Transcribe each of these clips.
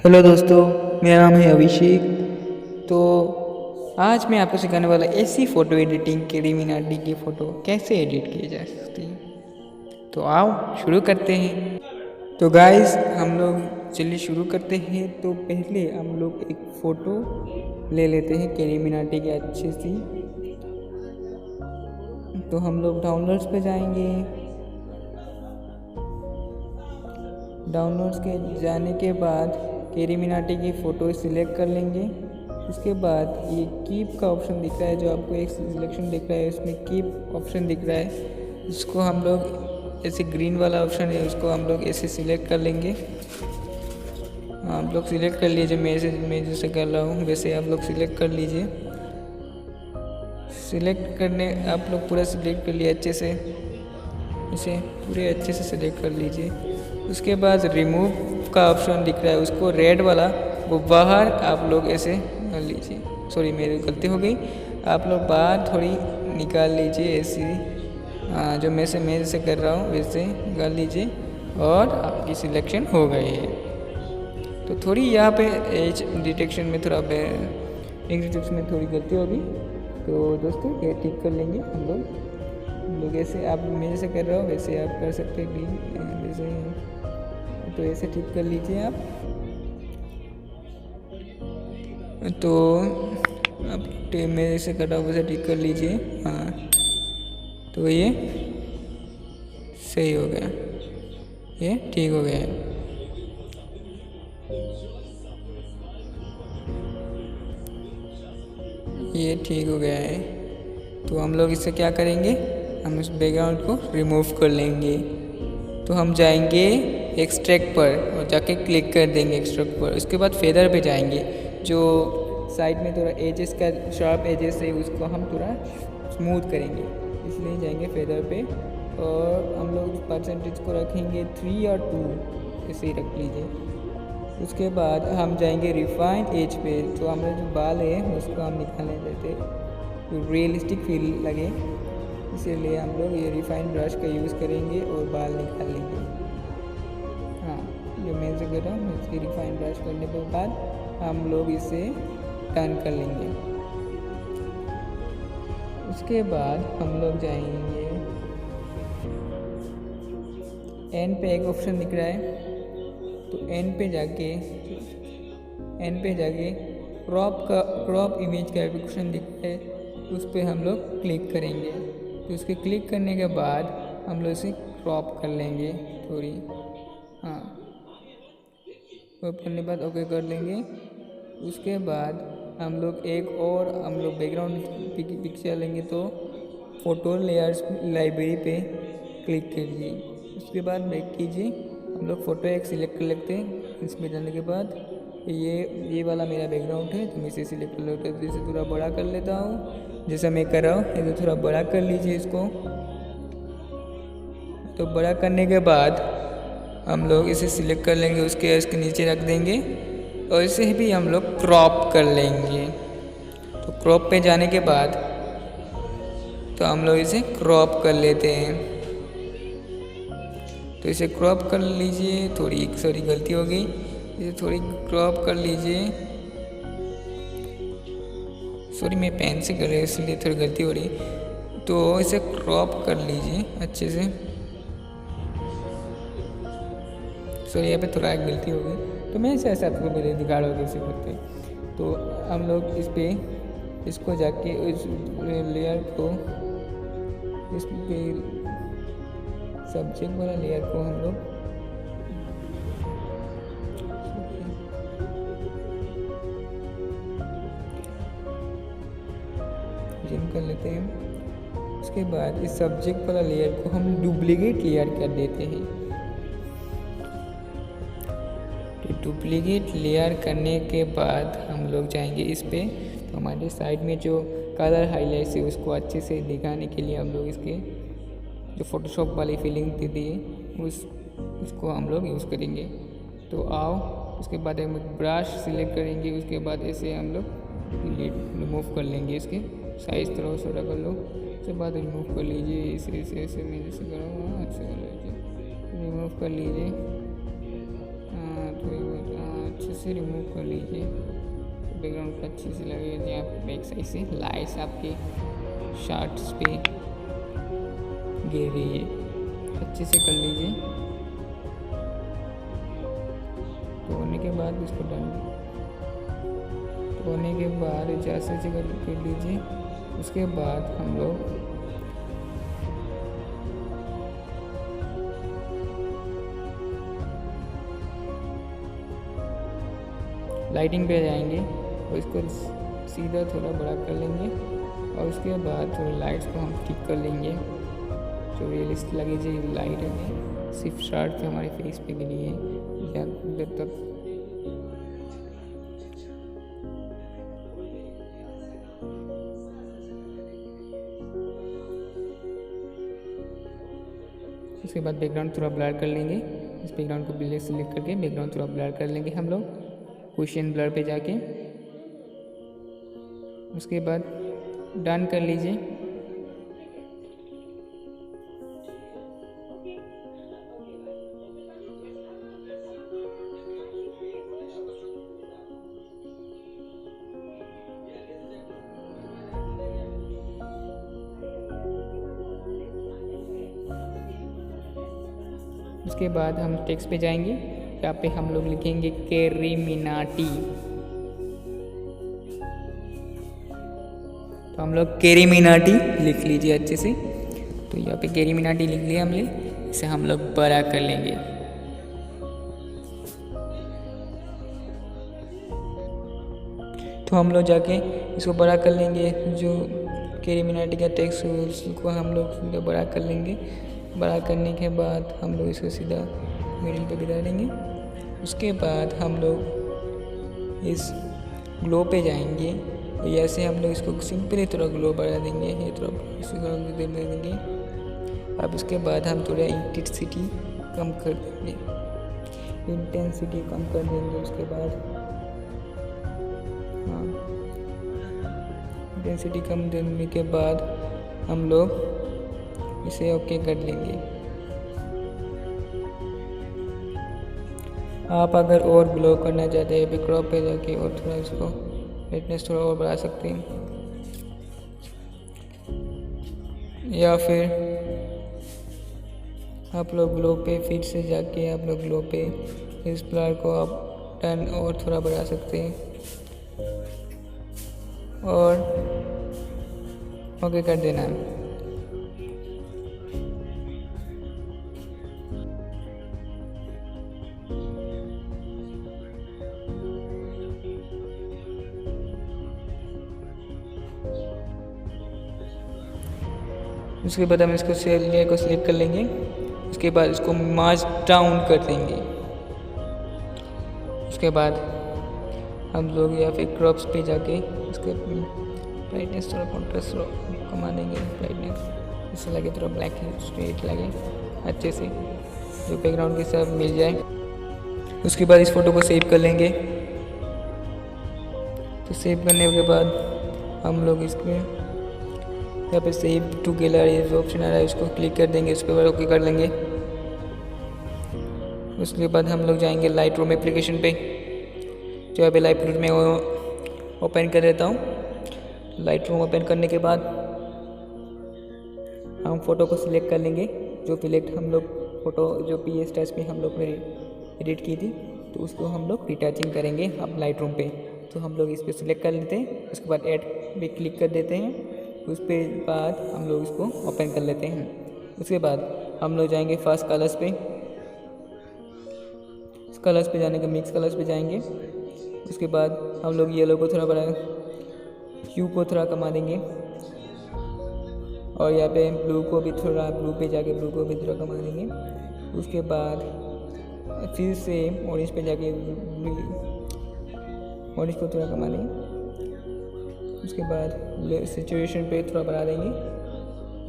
Hello दोस्तों, मेरा नाम है अभिषेक। तो आज मैं आपको सिखाने वाला ऐसी फ़ोटो एडिटिंग कैरी मिनाटी की फ़ोटो कैसे एडिट की जा सकती है। तो आओ शुरू करते हैं। तो गाइस हम लोग चलिए शुरू करते हैं। तो पहले हम लोग एक फ़ोटो ले लेते हैं कैरी मिनाटी की अच्छी सी। तो हम लोग डाउनलोड्स पे जाएंगे। डाउनलोड्स के जाने के बाद कैरी मिनाटी की फ़ोटो सिलेक्ट कर लेंगे। उसके बाद ये कीप का ऑप्शन दिख रहा है, जो आपको एक सिलेक्शन दिख रहा है, उसमें कीप ऑप्शन दिख रहा है। इसको हम लोग ऐसे ग्रीन वाला ऑप्शन है, उसको हम लोग ऐसे सिलेक्ट कर लेंगे। आप लोग सिलेक्ट कर लीजिए, मैं जैसे कर रहा हूँ वैसे आप लोग सिलेक्ट कर लीजिए। सिलेक्ट करने आप लोग पूरा सिलेक्ट कर लिए अच्छे से, इसे पूरे अच्छे से सिलेक्ट कर लीजिए। उसके बाद रिमूव का ऑप्शन दिख रहा है, उसको रेड वाला वो बाहर आप लोग ऐसे कर लीजिए। सॉरी मेरी गलती हो गई, आप लोग बाहर थोड़ी निकाल लीजिए ऐसी। जो मैं जैसे कर रहा हूँ वैसे निकाल लीजिए और आपकी सिलेक्शन हो गई है। तो थोड़ी यहाँ पे एज डिटेक्शन में थोड़ी गलती होगी, तो दोस्तों ये ठीक कर लेंगे हम लोग ऐसे। आप मैं जैसे कर रहा हूँ वैसे आप कर सकते हैं वैसे। तो ऐसे ठीक कर लीजिए आप। तो अब मैं जैसे कर रहा हूँ वैसे ठीक कर लीजिए। हाँ, तो ये सही हो गया, ये ठीक हो गया है। ये ठीक हो गया है। तो हम लोग इससे क्या करेंगे, हम इस बैकग्राउंड को रिमूव कर लेंगे। तो हम जाएंगे एक्सट्रैक्ट पर और जाके क्लिक कर देंगे एक्सट्रैक्ट पर। उसके बाद फेदर पे जाएंगे, जो साइड में थोड़ा एजेस का शार्प एजेस है उसको हम थोड़ा स्मूथ करेंगे, इसलिए जाएंगे फेदर पे। और हम लोग परसेंटेज को रखेंगे 3 और 2, ऐसे ही रख लीजिए। उसके बाद हम जाएंगे रिफाइन एज पे। तो हमारे जो बाल है उसको हम निकालने देते, तो रियलिस्टिक फील लगे, इसीलिए हम लोग ये रिफाइन ब्रश का यूज़ करेंगे और बाल निकाल लेंगे। हाँ, जो मैं से कर रहा हूँ इसकी रिफाइन ब्रश करने के बाद हम लोग इसे टर्न कर लेंगे। उसके बाद हम लोग जाएंगे एंड पे, एक ऑप्शन दिख रहा है, तो एंड पे जाके क्रॉप इमेज का ऑप्शन दिख रहा है, उस पर हम लोग क्लिक करेंगे। तो उसके क्लिक करने के बाद हम लोग इसे क्रॉप कर लेंगे थोड़ी। हाँ, क्रॉप करने के बाद ओके कर लेंगे। उसके बाद हम लोग बैकग्राउंड पिक्चर लेंगे, तो फ़ोटो लेयर्स लाइब्रेरी पे क्लिक कीजिए। उसके बाद बैक कीजिए, हम लोग फ़ोटो एक सिलेक्ट कर लेते हैं। इसमें जाने के बाद ये वाला मेरा बैकग्राउंड है, तो मैं इसे सिलेक्ट कर लेता हूँ। इसे थोड़ा बड़ा कर लेता हूँ, जैसा मैं कर रहा हूँ इसे थोड़ा बड़ा कर लीजिए इसको। तो बड़ा करने के बाद हम लोग इसे सिलेक्ट कर लेंगे, इसके नीचे रख देंगे और इसे भी हम लोग क्रॉप कर लेंगे। तो क्रॉप पे जाने के बाद तो हम लोग इसे क्रॉप कर लेते हैं। तो इसे क्रॉप कर लीजिए, थोड़ी गलती हो गई, इसे थोड़ी क्रॉप कर लीजिए। सॉरी मैं पेन से कर रहा हूँ इसलिए थोड़ी गलती हो रही, तो इसे क्रॉप कर लीजिए अच्छे से। सॉरी यहाँ पे थोड़ा एक गलती हो गई, तो मैं ऐसे आपको मेरे दिखा रहा हूँ कैसे करते। तो हम लोग इसको जाके इस लेयर को, इस सब्जेक्ट वाला लेयर को हम लोग जिम कर लेते हैं। उसके बाद इस सब्जेक्ट वाला लेयर को हम डुप्लीकेट लेयर कर देते हैं। तो डुप्लीकेट लेयर करने के बाद हम लोग जाएंगे इस पे, तो हमारे साइड में जो कलर हाईलाइट्स है उसको अच्छे से दिखाने के लिए हम लोग इसके जो फोटोशॉप वाली फीलिंग देती है उसको हम लोग यूज़ करेंगे। तो आओ, उसके बाद हम ब्रश सिलेक्ट करेंगे। उसके बाद ऐसे हम लोग रिमूव कर लेंगे, इसके साइज़ थोड़ा छोटा कर लो। उसके बाद रिमूव कर लीजिए, ऐसे मैं जैसे कर रहा हूँ अच्छे कर लीजिए, रिमूव कर लीजिए। अच्छे से रिमूव कर लीजिए, बैकग्राउंड को अच्छे से लगेगा। यहाँ पे बैक साइड से लाइट्स आपके शॉर्ट्स पे गिर रही है, अच्छे से कर लीजिए। तो होने के बाद इसको डन होने के बाद जैसे कर लीजिए। उसके बाद हम लोग लाइटिंग पे जाएंगे और इसको सीधा थोड़ा बड़ा कर लेंगे और उसके बाद थोड़ा लाइट्स को हम ठीक कर लेंगे जो रियलिस्टिक लगे। जो लाइट है सिर्फ शॉर्ट पे हमारे फेस पे गिरी है या उधर तक। उसके बाद बैकग्राउंड थोड़ा ब्लर कर लेंगे। इस बैकग्राउंड को ब्लैक सेलेक्ट करके बैकग्राउंड थोड़ा ब्लर कर लेंगे हम लोग क्वेश्चन ब्लर पे जाके। उसके बाद डन कर लीजिए। उसके बाद हम टेक्स्ट पे जाएंगे, यहाँ पे हम लोग लिखेंगे कैरीमिनाटी। तो हम लोग कैरीमिनाटी लिख लीजिए अच्छे से। तो यहाँ पे कैरीमिनाटी लिख लिया हमने, इसे हम लोग बड़ा कर लेंगे। तो हम लोग जाके इसको बड़ा कर लेंगे। जो कैरीमिनाटी का टेक्स्ट उसको हम लोग बड़ा कर लेंगे। बड़ा करने के बाद हम लोग इसको सीधा मिडिल पे गिरा देंगे। उसके बाद हम लोग इस ग्लो पे जाएंगे और ऐसे हम लोग इसको सिंपली थोड़ा ग्लो बढ़ा देंगे, ये थोड़ा दे देंगे। अब उसके बाद हम थोड़ा इंटेंसिटी कम कर देंगे, उसके बाद इंटेंसिटी कम देने के बाद हम लोग इसे ओके कर लेंगे। आप अगर और ग्लो करना चाहते हैं क्रॉप पे जाके और थोड़ा इसको ब्राइटनेस थोड़ा और बढ़ा सकते हैं, या फिर आप लोग ग्लो पे फिर से जाके आप लोग ग्लो पे इस ब्लर को आप टर्न और थोड़ा बढ़ा सकते हैं और ओके कर देना है। उसके बाद हम इसको सेलेक्ट को सिलेक्ट कर लेंगे। उसके बाद इसको मार्ज डाउन कर देंगे। उसके बाद हम लोग या फिर क्रॉप्स पे जाके इसके ब्राइटनेस थोड़ा कॉन्ट्रास्ट कमा देंगे। ब्राइटनेस इससे लगे थोड़ा ब्लैक स्ट्रेट लगे अच्छे से, जो बैकग्राउंड के साथ मिल जाए। उसके बाद इस फोटो को सेव कर लेंगे। तो सेव करने के बाद हम लोग इसमें यहाँ पे सेव टू गैलरी जो ऑप्शन आ रहा है उसको क्लिक कर देंगे। उसके बाद ओके कर लेंगे। उसके बाद हम लोग जाएंगे लाइट रूम एप्लीकेशन पे। जो यहाँ पे लाइट रूम में ओपन कर देता हूँ। लाइट रूम ओपन करने के बाद हम फ़ोटो को सिलेक्ट कर लेंगे। जो सिलेक्ट हम लोग फ़ोटो जो PS टच में हम लोग ने एडिट की थी, तो उसको हम लोग रिटचिंग करेंगे अब लाइट रूम पे। तो हम लोग इस पर सिलेक्ट कर लेते हैं। उसके बाद ऐड पे क्लिक कर देते हैं। उस पे बाद हम लोग इसको ओपन कर लेते हैं। उसके बाद हम लोग जाएंगे फर्स्ट कलर्स पे। कलर्स पे जाने के मिक्स कलर्स पे जाएंगे। उसके बाद हम लोग येलो को थोड़ा बड़ा, ह्यू को थोड़ा कमा देंगे और यहाँ पे ब्लू को भी थोड़ा, ब्लू पे जाके ब्लू को भी थोड़ा कमा देंगे। उसके बाद फिर से ऑरेंज पे जाके ऑरेंज को थोड़ा कमा देंगे। उसके बाद सिचुएशन पे थोड़ा बढ़ा देंगे।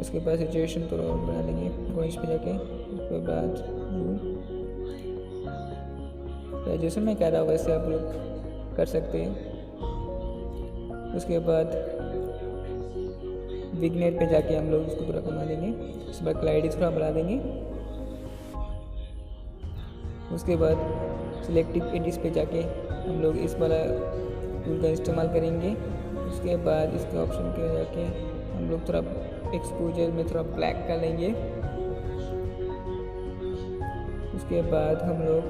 उसके बाद सिचुएशन थोड़ा और बढ़ा देंगे ऑरेंज पे जाके। उसके बाद जैसे मैं कह रहा हूँ वैसे आप लोग कर सकते हैं। उसके बाद विग्नेट पे जाके हम लोग इसको पूरा कमा देंगे। उसके बाद क्लैरिटी थोड़ा बढ़ा देंगे। उसके बाद सिलेक्टिव एडिट्स पे जाके हम लोग इस वाला टूल का इस्तेमाल करेंगे। उसके बाद इसके ऑप्शन के जाके हम लोग थोड़ा एक्सपोजर में थोड़ा ब्लैक कर लेंगे। उसके बाद हम लोग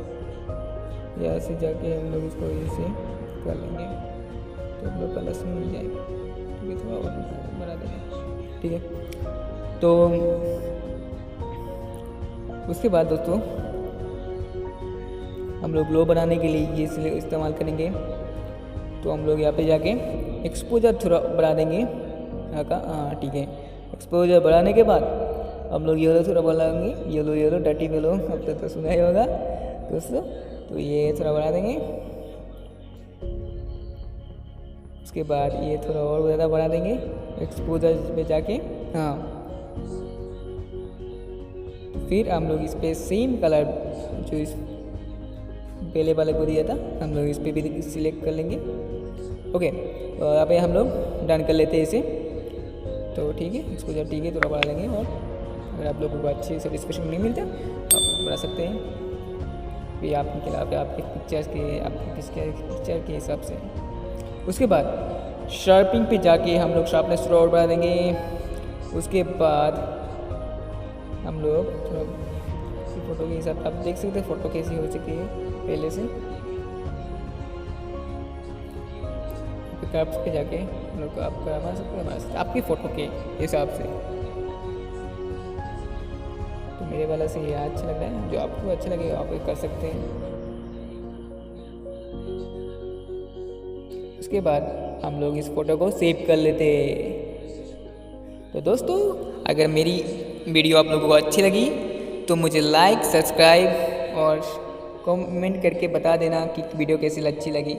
यहाँ से जाके हम लोग इसको ऐसे कर लेंगे तो हम लोग कलर्स मिल जाएंगे। ठीक है, थोड़ा और बना देंगे। ठीक है, तो उसके बाद दोस्तों हम लोग ग्लो बनाने के लिए ये इस्तेमाल करेंगे। तो हम लोग यहाँ पे जाके एक्सपोजर थोड़ा बढ़ा देंगे यहाँ का। हाँ ठीक है, एक्सपोजर बढ़ाने के बाद हम लोग येलो थोड़ा बढ़ाएंगे। येलो डर्टी येलो अब तक तो सुना ही होगा दोस्तों। तो ये थोड़ा बढ़ा देंगे। उसके बाद ये थोड़ा और ज़्यादा बढ़ा देंगे एक्सपोजर पे जाके। हाँ, फिर हम लोग इस पर सेम कलर जो इस पहले वाले को दिया था हम लोग इस पर भी सिलेक्ट कर लेंगे। ओके, यहाँ पे हम लोग डन कर लेते हैं इसे। तो ठीक है, एक्सपोजर ठीक है, थोड़ा बढ़ा लेंगे। और अगर आप लोगों को अच्छी सेटिस्फेक्शन नहीं मिलता तो आप बढ़ा सकते हैं फिर आपके खिलाफ आपके पिक्चर्स के आपके पिक्चर के हिसाब से। उसके बाद शार्पिंग पे जाके हम लोग शार्पनेस थोड़ा और बढ़ा देंगे। उसके बाद हम लोग थोड़ा फ़ोटो के हिसाब आप देख सकते हैं फ़ोटो कैसी हो चुकी है पहले से। कर्व्स पे जाके हम लोग आप बना सकते हैं आपकी फ़ोटो के हिसाब से। तो मेरे वाला से ये अच्छा लग रहा है, जो आपको अच्छा लगेगा आप कर सकते हैं। उसके बाद हम लोग इस फ़ोटो को सेव कर लेते हैं। तो दोस्तों अगर मेरी वीडियो आप लोगों को अच्छी लगी तो मुझे लाइक, सब्सक्राइब और कमेंट करके बता देना कि वीडियो कैसी अच्छी लगी।